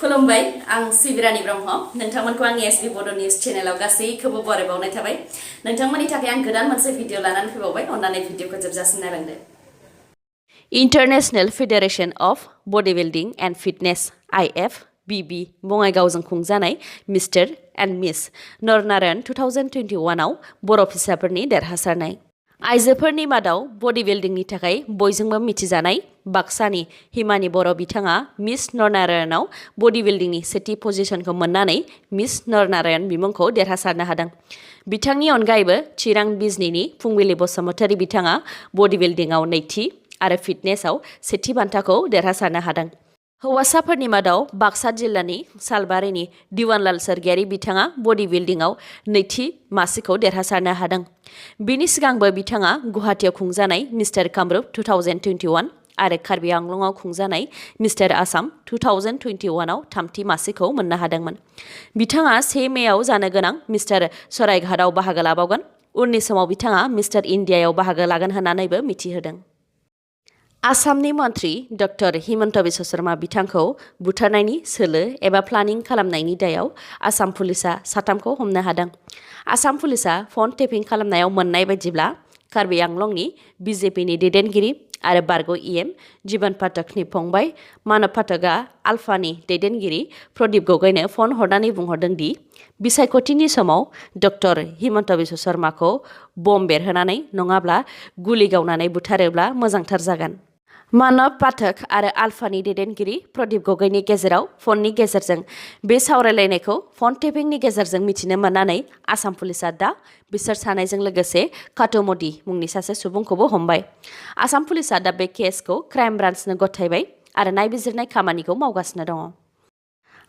खुलुमबाय आं सिबिरानि ब्रह्म नोंथांमोनखौ आंनि एसबी बड' निउज चेनेलाव गासैखौबो बरायबावनाय थाबाय नोंथांमोननि थाखाय आं गोदान मोनसे भिडिअ लानानै फैबावबाय अन्नानै भिडिअखौ जोबजासिम नायलांदो international federation of body building and fitness IFBB बङाइगावजों खुंजानाय मिस्टार एन्ड मिस नरनारायण 2021 आव बर' फिसाफोरनि देरहासारनाय आइजोफोरनि मादाव बडी बिल्डिंनि थाखाय बयजोंबो मिथिजानाय बाक्सानि हिमानि बर' बिथाङा मिस नरनारायणआव बडी बिल्डिंनि सेथि पजिशनखौ मोननानै मिस नरनारायण बिमुंखौ देरहासारनो हादों। बिथांनि अनगायैबो चिरां बिजनीनि फुंबिलि बसुमतारी बिथाङा बडी बिल्डिंआव नैथि आरो फिटनेसआव सेथि बान्थाखौ देरहासारनो हादों। हौवासाफोरनि मादाव बाक्सा जिल्लानि सालबारिनि दिवानलाल सरगियारि बिथाङा बडी बिल्डिंआव नैथि मासिखौ देरहासारनो हादों। बिनि सिगांबो बिथाङा गुवाहाटीआव खुंजानाय मिस्टार कामरुप 2021 आरो कार्बि आंलंआव खुंजानाय मिस्टार आसाम 2021 आव थामथि मासिखौ मोननो हादोंमोन। बिथाङा 1 मेआव जानो गोनां मिस्टार सरायघाटआव बाहागो लाबावगोन। उननि समाव बिथाङा मिस्टार इन्डियायाव बाहागो लागोन होननानैबो मिथिहोदों। आसामनि मन्त्रि डक्टर हिमन्त बिश्व शर्मा बिथांखौ बुथारनायनि सोलो एबा प्लानिं खालामनायनि दायाव आसाम पुलिसआ साथामखौ हमनो हादों। आसाम पुलिसआ फन टेपिं खालामनायाव मोननाय बायदिब्ला कार्बि आंलंनि BJPनि दैदेनगिरि आरो बारग' EM जीवन पाठकनि फंबाय मानव पाठकआ आल्फानि दैदेनगिरि प्रदीप गगैनो फन हरनानै बुंहरदों दि बिसायख'थिनि समाव डक्टर हिमन्त बिश्व शर्माखौ बम बेरहोनानै नङाब्ला गुलि गावनानै बुथारोब्ला मोजांथार जागोन। मानव पाठक आरो आल्फानि दैदेनगिरि प्रदीप गगैनि गेजेराव फननि गेजेरजों बे सावरायलायनायखौ फन टेपिंनि गेजेरजों मिथिनो मोननानै आसाम पुलिसआ दा बिसोर सानैजों लोगोसे काटमडी मुंनि सासे सुबुंखौबो हमबाय। आसाम पुलिसआ दा बे केसखौ क्राइम ब्रान्चनो गथायबाय आरो नायबिजिरनाय खामानिखौ मावगासिनो दङ।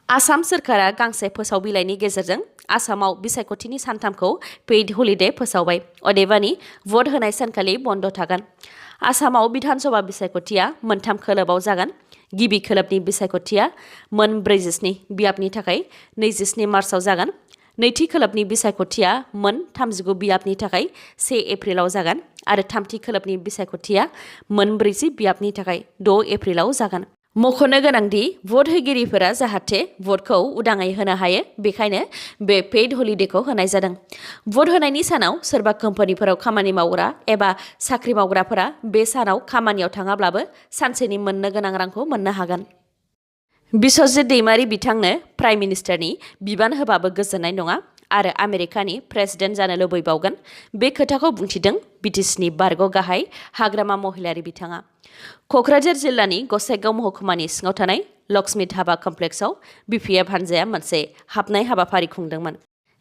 आसाम सोरखारा गांसे फोसाव बिलाइनि गेजेरजों आसामाव बिसायख'थिनि सानथामखौ पेइड हलिडे फोसावबाय। अदेबानि भट होनाय सानखालि बन्द थागोन। आसामाव बिधानसभा बिसायख'थिया मोनथाम खोलोबाव जागोन। गिबि खोलोबनि बिसायख'थिया मोन 47 बियाबनि थाखाय 27 मार्चआव जागोन। नैथि खोलोबनि बिसायख'थिया मोन 39 बियाबनि थाखाय 1 एप्रिलाव जागोन आरो थामथि खोलोबनि बिसायख'थिया मोन 40 बियाबनि थाखाय 6 एप्रिलाव जागोन। मख'नो गोनांदि भट होगिरिफोरा जाहाथे भटखौ उदाङै होनो हायो बेखायनो बे पेइड हलिडेखौ होनाय जादों। भट होनायनि सानाव सोरबा कम्पानिफोराव खामानि मावग्रा एबा साख्रि मावग्राफोरा बे सानाव खामानियाव थाङाब्लाबो सानसेनि मोननो गोनां रांखौ मोननो हागोन। बिस्वजित दैमारी बिथांनो प्राइम मिनिस्टारनि बिबान होबाबो गोजोननाय नङा आरो आमेरिकानि प्रेसिडेन्ट जानो लुबैबावगोन बे खोथाखौ बुंथिदों BTCनि बारग' गाहाय हाग्रामा महिलारी बिथाङा। क'क्राझार जिल्लानि गसाइगाव महकुमानि सिङाव थानाय लक्ष्मी धाबा कमप्लेक्सआव BPF हानजाया मोनसे हाबनाय हाबाफारि खुंदोंमोन।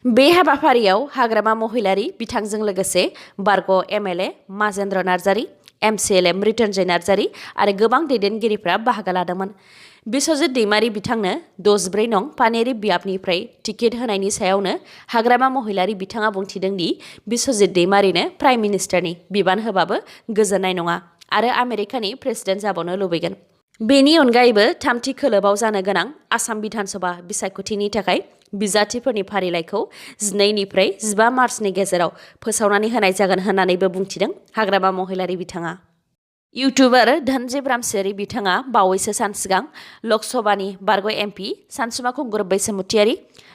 बे हाबाफारियाव हाग्रामा महिलारी बिथांजों लोगोसे बारग' MLA माजेन्द्र नार्जारी MCLA मृत्युन्जय नार्जारी आरो गोबां दैदेनगिरिफ्रा बाहागो लादोंमोन। बिस्वजित दैमारी बिथांनो 64 नं पानेरी बियाबनिफ्राय टिकेट होनायनि सायावनो हाग्रामा महिलारी बिथाङा बुंथिदों दि बिस्वजित दैमारीनो प्राइम मिनिस्टारनि बिबान होबाबो गोजोननाय नङा आरो आमेरिकानि प्रेसिडेन्ट जाबावनो लुबैगोन। बेनि अनगायैबो थामथि खोलोबाव जानो गोनां आसाम बिधानसभा बिसायख'थिनि थाखाय बिजाथिफोरनि फारिलाइखौ 12 निफ्राय 15 मार्चनि गेजेराव फोसावनानै होनाय जागोन होननानैबो बुंथिदों हाग्रामा महिलारी बिथाङा। इउटुबार धनजिब रामसियारि बिथाङा बावैसो सान सिगां लकसभानि बारग' MP सानसुमा खुंगुर बैसोमुतियारि,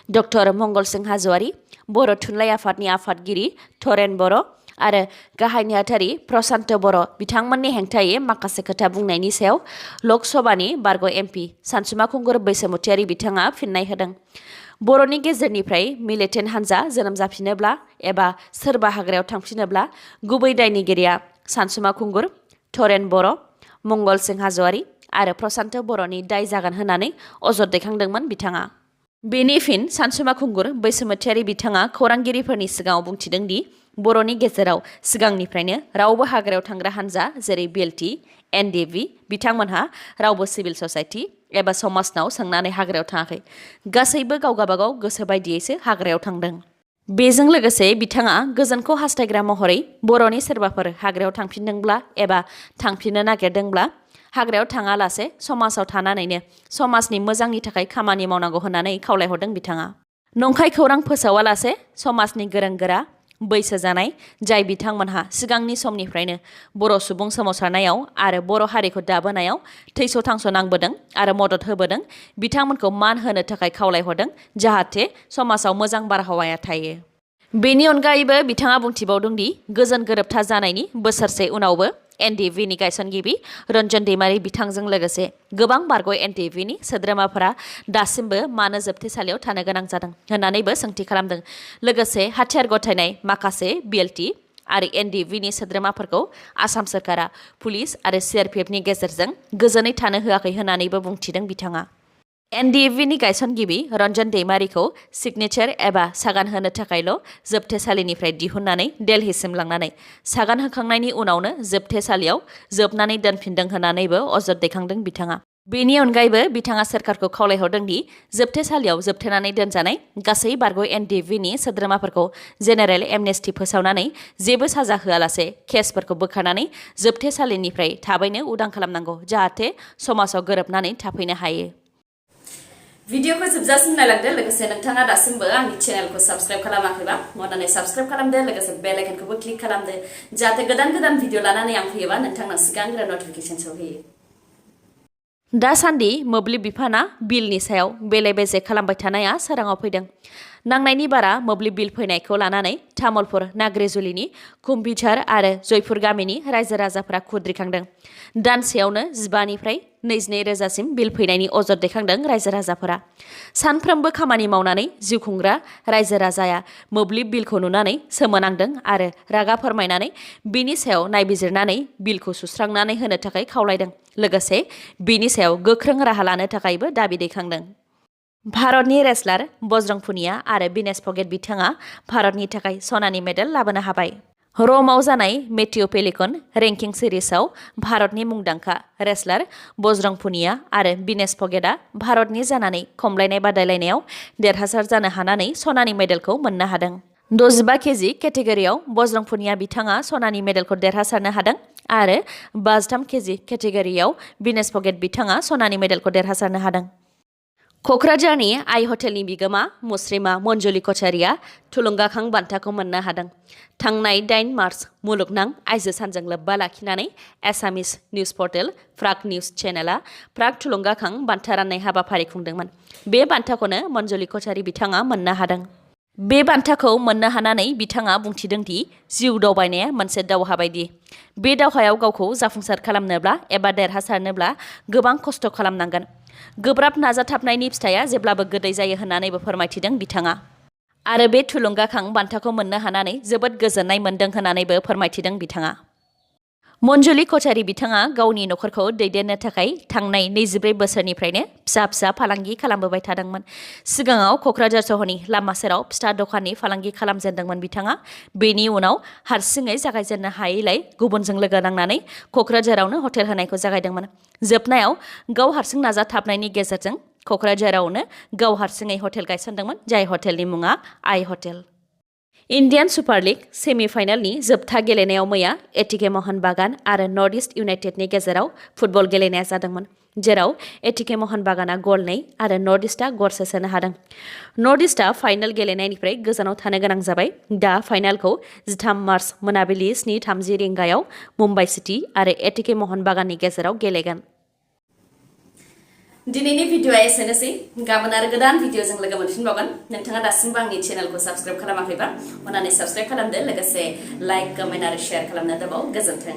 डक्टर मंगल सिं हाज'वारि, बर' थुनलाइ आफादनि आफादगिरि थरेन बर' आरो गाहाय नेहाथारि प्रशान्त बर' बिथांमोननि हेंथायै माखासे खोथा बुंनायनि सायाव लकसभानि बारग' MP सानसुमा खुंगुर बैसोमुतियारि बिथाङा फिननाय होदों। बर'नि गेजेरनिफ्राय मिलिटेन्ट हानजा जोनोम जाफिनोब्ला एबा सोरबा हाग्रायाव थांफिनोब्ला गुबै दायनिगिरिया सानसुमा खुंगुर, थरेन बर', मंगल सिं हाज'वारि आरो प्रशान्त बर'नि दाय जागोन होननानै अजद दैखांदोंमोन बिथाङा। बेनि फिन सानसुमा खुंगुर बैसोमुतियारि बिथाङा खौरांगिरिफोरनि सिगाङाव बुंथिदों दि बर'नि गेजेराव सिगांनिफ्रायनो रावबो हाग्रायाव थांग्रा हानजा जेरै BLT, NDV बिथांमोनहा रावबो सिभिल ससाइटि एबा समाजनाव सोंनानै हाग्रायाव थाङाखै। गासैबो गाव गाबागाव गोसो बायदियैसो हाग्रायाव थांदों। बेजों लोगोसे बिथाङा गोजोनखौ हास्थायग्रा महरै बर'नि सोरबाफोर हाग्रायाव थांफिनदोंब्ला एबा थांफिननो नागिरदोंब्ला हाग्रायाव थाङालासे समाजाव थानानैनो समाजनि मोजांनि थाखाय खामानि मावनांगौ होननानै खावलायहरदों बिथाङा। नंखाय खौरां फोसावालासे समाजनि गोरों गोरा बैसो जानाय जाय बिथांमोनहा सिगांनि समनिफ्रायनो बर' सुबुं सोमावसारनायाव आरो बर' हारिखौ दाबोनायाव थैस' थांस' नांबोदों आरो मदद होबोदों बिथांमोनखौ मान होनो थाखाय खावलायहरदों जाहाथे समाजाव मोजां बारहावाया थायो। बेनि अनगायैबो बिथाङा बुंथिबावदों दि गोजोन गोरोबथा जानायनि बोसोरसे उनावबो एनडिएफबिनि गायसनगिरि रन्जन दैमारि बिथांजों लोगोसे गोबां बारग' एनडिएफबिनि सोद्रोमाफोरा दासिमबो मानो जोबथेसालियाव थानो गोनां जादों होननानैबो सोंथि खालामदों। लोगोसे हाथियार गथायनाय माखासे बिएलटि आरो एनडिएफबिनि सोद्रोमाफोरखौ आसाम सोरखारा पुलिस आरो सिआरपिएफनि गेजेरजों गोजोनै थानो होआखै होननानैबो बुंथिदों बिथाङा। एनडिएफबिनि गायसनगिरि रन्जन दैमारिखौ सिगनेचार एबा सागान होनो थाखायल' जोबथेसालिनिफ्राय दिहुननानै दिल्लीसिम लांनानै सागान होखांनायनि उनावनो जोबथेसालियाव जोबनानै दोनफिनदों होननानैबो अजद दैखांदों बिथाङा। बेनि अनगायैबो बिथाङा सोरखारखौ खावलायहरदों दि जोबथेसालियाव जोबथेनानै दोनजानाय गासै बारग' एनडिएफबिनि सोद्रोमाफोरखौ जेनेरेल एमनेस्टि फोसावनानै जेबो साजा होआलासे केसफोरखौ बोखारनानै जोबथेसालिनिफ्राय थाबैनो उदां खालामनांगौ जाहाथे समाजाव गोरोबनानै थाफैनो हायो। भिडिअखौ जोबजासिम नायलांदो लोगोसे नोंथाङा दासिमबो आंनि चेनेलखौ साबस्क्राइब खालामाखैबा अन्नानै साबस्क्राइब खालामदो लोगोसे बेल आइकनखौबो क्लिक खालामदो जाहाथे गोदान गोदान भिडिअ लानानै आं फैयोबा नोंथांनाव सिगांग्रो नटिफिकेसन सौहैयो। दासान्दि मोब्लिब बिफाना बिलनि सायाव बेले बेजे खालामबाय थानाया सोराङाव फैदों। नांनायनि बारा मोब्लिब बिल फैनायखौ लानानै तामुलपुर नाग्रिजुलिनि कुम्भिझार आरो जयपुर गामिनि रायजो राजाफोरा खुद्रिखांदों। दानसेयावनो 15निफ्राय 22 रोजासिम बिल फैनायनि अजद दैखांदों रायजो राजाफोरा। सानफ्रोमबो खामानि मावनानै जिउ खुंग्रा रायजो राजाया मोब्लिब बिलखौ नुनानै सोमोनांदों आरो रागा फोरमायनानै बिनि सायाव नायबिजिरनानै बिलखौ सुस्रांनानै होनो थाखाय खावलायदों। लोगोसे बिनि सायाव गोख्रों राहा लानो थाखायबो दाबि दैखांदों। भारतनि रेसलार बजरंग पुनिया आरो विनेश फोगाट बिथाङा भारतनि थाखाय सनानि मेडेल लाबोनो हाबाय। र'मआव जानाय मेटिउ पेलिकन रेंकिं सिरिजआव भारतनि मुंदांखा रेसलार बजरंग पुनिया आरो विनेश फोगाटआ भारतनि जानानै खमलायनाय बादायलायनायाव देरहासार जानो हानानै सनानि मेडेलखौ मोननो हादों। 65 केजि केटेगरियाव बजरंग पुनिया बिथाङा सनानि मेडेलखौ देरहासारनो हादों आरो 53 केजि केटेगरियाव विनेश फोगाट बिथाङा सनानि मेडेलखौ देरहासारनो हादों। क'क्राझारनि आइ हटेलनि बिगोमा मुस्रिमा मन्जुलि कछारिया थुलुंगाखां बान्थाखौ मोननो हादों। थांनाय 8 मार्च मुलुगनां आइजो सानजों लोब्बा लाखिनानै एसामिस निउज पर्टेल प्राग निउज चेनेलआ प्राग थुलुंगाखां बान्था राननाय हाबाफारि खुंदोंमोन। बे बान्थाखौनो मन्जुलि कछारि बिथाङा मोननो हादों। बे बान्थाखौ मोननो हानानै बिथाङा बुंथिदों दि जिउ दावबायनाया मोनसे दावहा बायदि। बे दावहायाव गावखौ जाफुंसार खालामनोब्ला एबा देरहासारनोब्ला गोबां खस्थ' खालामनांगोन। गोब्राब नाजाथाबनायनि फिथाइया जेब्लाबो गोदै जायो होननानैबो फोरमायथिदों बिथाङा। आरो बे थुलुंगाखां बान्थाखौ मोननो हानानै जोबोद गोजोननाय मोन्दों होननानैबो फोरमायथिदों बिथाङा। मन्जुलि कछारि बिथाङा गावनि नखरखौ दैदेननो थाखाय थांनाय 24 बोसोरनिफ्रायनो फिसा फिसा फालांगि खालामबोबाय थादोंमोन। सिगाङाव क'क्राझार सहरनि लामा सेराव फिथा दखाननि फालांगि खालामजेनदोंमोन बिथाङा। बेनि उनाव हारसिङै जागायजेननो हायैलाय गुबुनजों लोगो नांनानै क'क्राझारावनो हटेल होनायखौ जागायदोंमोन। जोबनायाव गाव हारसिं नाजाथाबनायनि गेजेरजों क'क्राझारावनो गाव हारसिङै हटेल गायसनदोंमोन जाय हटेलनि मुङा आइ हटेल। इन्डियान सुपार लिग सेमि फाइनालनि जोबथा गेलेनायाव मैया एटिके महन बागान आरो नर्थ इस्ट इउनाइटेडनि गेजेराव फुटबल गेलेनाया जादोंमोन जेराव एटिके महन बागाना गल 2 आरो नर्थ इस्टआ गरसे सोनो हादों। नर्थ इस्टआ फाइनाल गेलेनायनिफ्राय गोजानाव थानो गोनां जाबाय। दा फाइनालखौ 13 मार्च मोनाबिलि 7:30 रिंगायाव मुम्बाइ सिटी आरो एटिके महन बागाननि गेजेराव गेलेगोन। दिनैनि भिडिअआ एसेनोसै। गाबोन आरो गोदान भिडिअजों लोगो मोनफिनबावगोन। नोंथाङा दासिमबो आंनि चेनेलखौ साबस्क्राइब खालामाखैबा अन्नानै साबस्क्राइब खालामदो लोगोसे लाइक कमेन्ट आरो शेयार खालामनो दाबाव। गोजोन्थों।